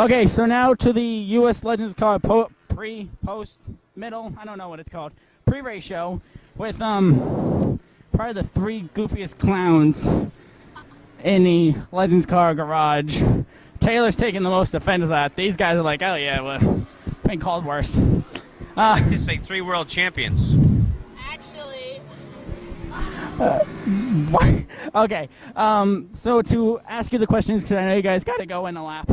Okay, so now to the U.S. Legends Car pre, post, middle, I don't know what it's called, pre-race show with probably the three goofiest clowns in the Legends Car garage. Taylor's taking the most offense of that. These guys are like, oh yeah, well, been called worse. I'd like to say 3 world champions. Actually. Okay, so to ask you the questions, because I know you guys got to go in a lap.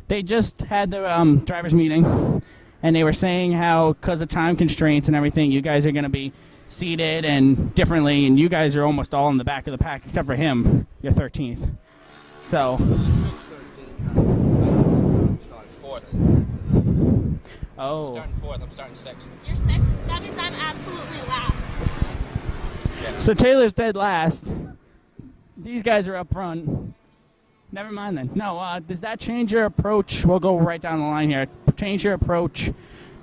They just had the drivers meeting, and they were saying how, because of time constraints and everything, you guys are going to be seated and differently, and you guys are almost all in the back of the pack, except for him. You're 13th. So. I'm starting 4th. Oh. I'm starting 4th. I'm starting 6th. You're 6th? That means I'm absolutely last. Yeah. So Taylor's dead last. These guys are up front. Never mind then. No, does that change your approach? We'll go right down the line here. Change your approach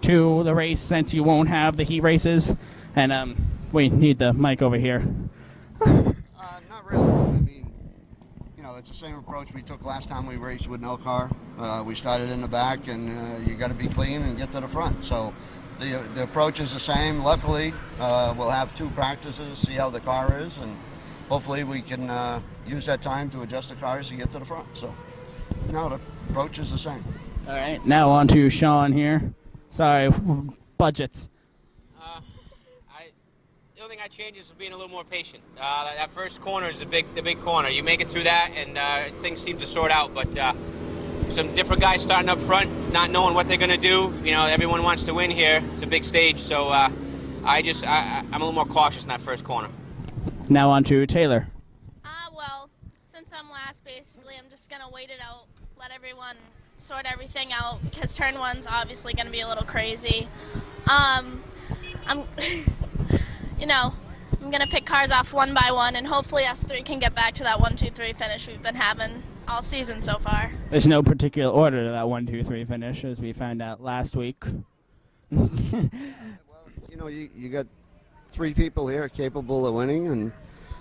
to the race since you won't have the heat races? And we need the mic over here. Not really. I mean, you know, it's the same approach we took last time we raced with NELCAR. We started in the back, and you got to be clean and get to the front. So the approach is the same. Luckily, we'll have 2 practices, see how the car is, and hopefully we can use that time to adjust the cars to get to the front. So, no, the approach is the same. All right, now on to Shaun here. Sorry, budgets. The only thing I change is being a little more patient. That first corner is the big corner. You make it through that, and things seem to sort out. But some different guys starting up front, not knowing what they're going to do. You know, everyone wants to win here. It's a big stage, so I'm a little more cautious in that first corner. Now on to Taylor. Well, since I'm last, basically, I'm just going to wait it out, let everyone sort everything out, because turn 1's obviously going to be a little crazy. You know, I'm going to pick cars off one by one, and hopefully us 3 can get back to that 1, 2, 3 finish we've been having all season so far. There's no particular order to that 1, 2, 3 finish, as we found out last week. Well, you know, you got 3 people here capable of winning, and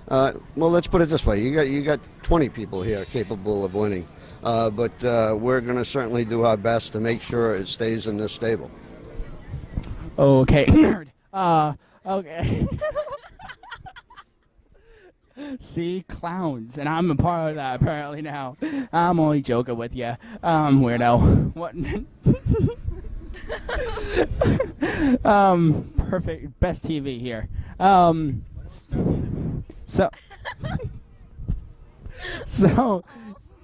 well, let's put it this way: you got 20 people here capable of winning, but we're going to certainly do our best to make sure it stays in this stable. Okay, nerd. Okay. See, clowns, and I'm a part of that apparently now. I'm only joking with you, weirdo. What? Perfect, best TV here. So,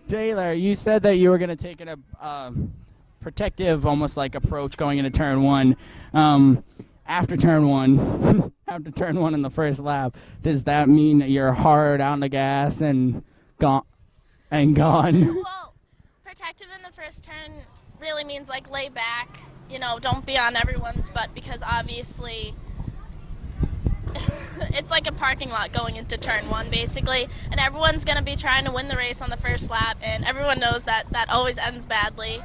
Taylor, you said that you were going to take a protective, almost like approach going into turn 1. After turn 1, after turn 1 in the first lap, does that mean that you're hard on the gas and gone? Well, protective in the first turn really means like lay back. You know, don't be on everyone's butt, because obviously it's like a parking lot going into turn 1 basically, and everyone's going to be trying to win the race on the first lap, and everyone knows that that always ends badly.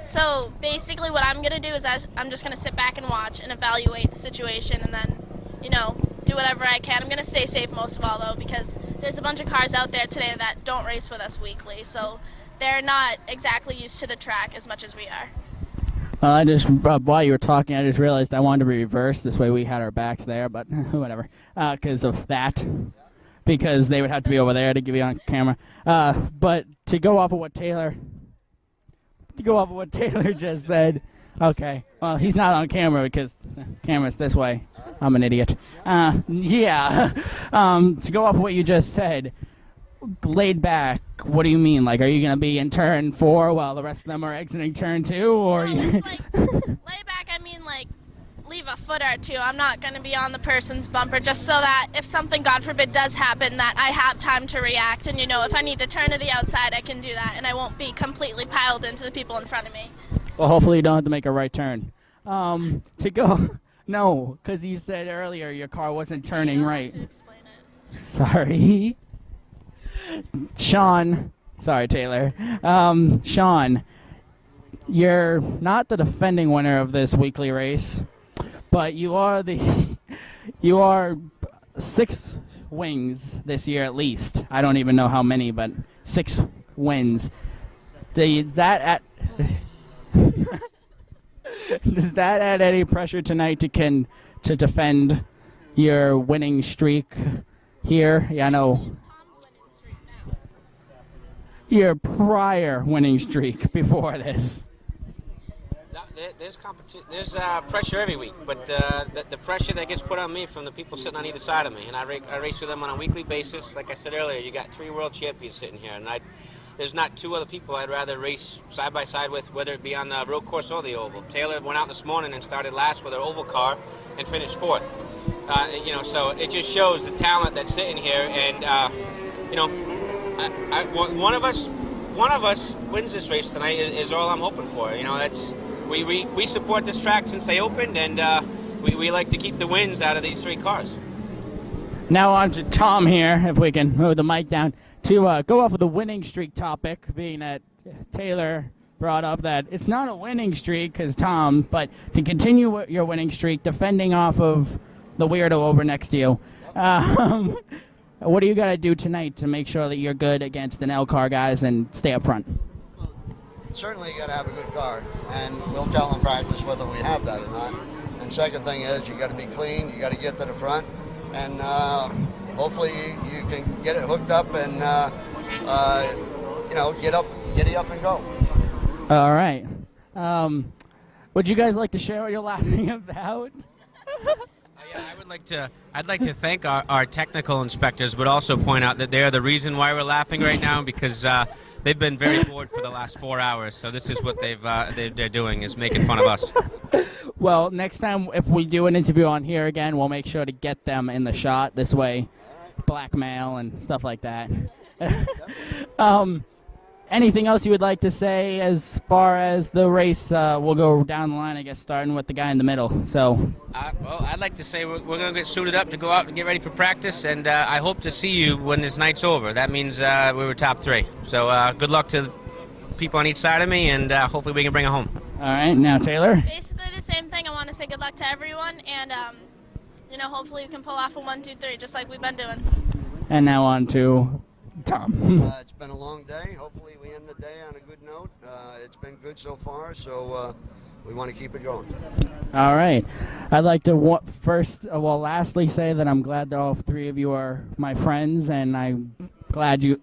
So basically what I'm going to do is I'm just going to sit back and watch and evaluate the situation, and then, you know, do whatever I can. I'm going to stay safe most of all, though, because there's a bunch of cars out there today that don't race with us weekly, so they're not exactly used to the track as much as we are. While you were talking, I just realized I wanted to reverse. This way we had our backs there, but whatever, because of that. Because they would have to be over there to give you on camera. But to go off of what Taylor just said, okay, well, he's not on camera because the camera's this way. I'm an idiot. Yeah. To go off of what you just said, laid back, what do you mean? Like, are you going to be in turn 4 while the rest of them are exiting turn 2? Or no, it's like, lay back, I mean, like, leave a foot or 2. I'm not going to be on the person's bumper, just so that if something, God forbid, does happen, that I have time to react. And, you know, if I need to turn to the outside, I can do that, and I won't be completely piled into the people in front of me. Well, hopefully you don't have to make a right turn. To go, no, because you said earlier your car wasn't turning right. To explain it. Sorry. Shaun, sorry, Taylor. Shaun, you're not the defending winner of this weekly race, but you are 6 wins this year at least. I don't even know how many, but 6 wins. Does that add does that add any pressure tonight to defend your winning streak here? Yeah, I know. Tom's winning streak now. Your prior winning streak before this. There's competition. There's pressure every week, but the pressure that gets put on me from the people sitting on either side of me, and I race with them on a weekly basis. Like I said earlier, you got 3 world champions sitting here, and there's not 2 other people I'd rather race side by side with, whether it be on the road course or the oval. Taylor went out this morning and started last with her oval car and finished 4th. So it just shows the talent that's sitting here, and one of us wins this race tonight is all I'm hoping for. That's. We support this track since they opened, and we like to keep the wins out of these 3 cars. Now on to Tom here, if we can move the mic down, to go off of the winning streak topic, being that Taylor brought up that it's not a winning streak because Tom, but to continue your winning streak, defending off of the weirdo over next to you. What do you got to do tonight to make sure that you're good against the NELCAR guys and stay up front? Certainly you got to have a good car, and we'll tell in practice whether we have that or not. And second thing is you got to be clean, you got to get to the front, and hopefully you can get it hooked up and get up and go. All right. Would you guys like to share what you're laughing about? Yeah, I'd like to thank our technical inspectors, but also point out that they are the reason why we're laughing right now, because they've been very bored for the last 4 hours. So this is what they're doing, is making fun of us. Well, next time if we do an interview on here again, we'll make sure to get them in the shot. This way, blackmail and stuff like that. Anything else you would like to say as far as the race? We'll go down the line, I guess, starting with the guy in the middle. So. Well, I'd like to say we're going to get suited up to go out and get ready for practice, and I hope to see you when this night's over. That means we were top 3. So good luck to the people on each side of me, and hopefully we can bring it home. All right, now Taylor. Basically the same thing. I want to say good luck to everyone, and hopefully we can pull off a 1, 2, 3, just like we've been doing. And now on to Tom. It's been a long day. Hopefully we end the day on a good note. It's been good so far, so we want to keep it going. All right. I'd like to lastly say that I'm glad that all 3 of you are my friends, and I'm glad you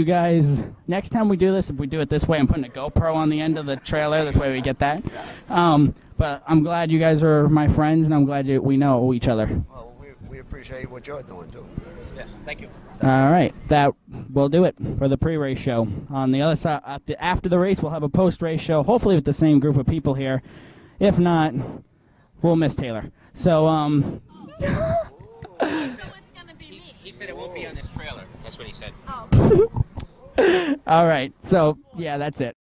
guys, next time we do this, if we do it this way, I'm putting a GoPro on the end of the trailer, this way we get that. But I'm glad you guys are my friends, and I'm glad we know each other. Well, we appreciate what you're doing, too. Yes, thank you. All right, that will do it for the pre-race show. On the other side, after the race, we'll have a post-race show, hopefully with the same group of people here. If not, we'll miss Taylor. So, So it's gonna be me. He said it won't be on this trailer. That's what he said. Oh. all right, so, yeah, that's it.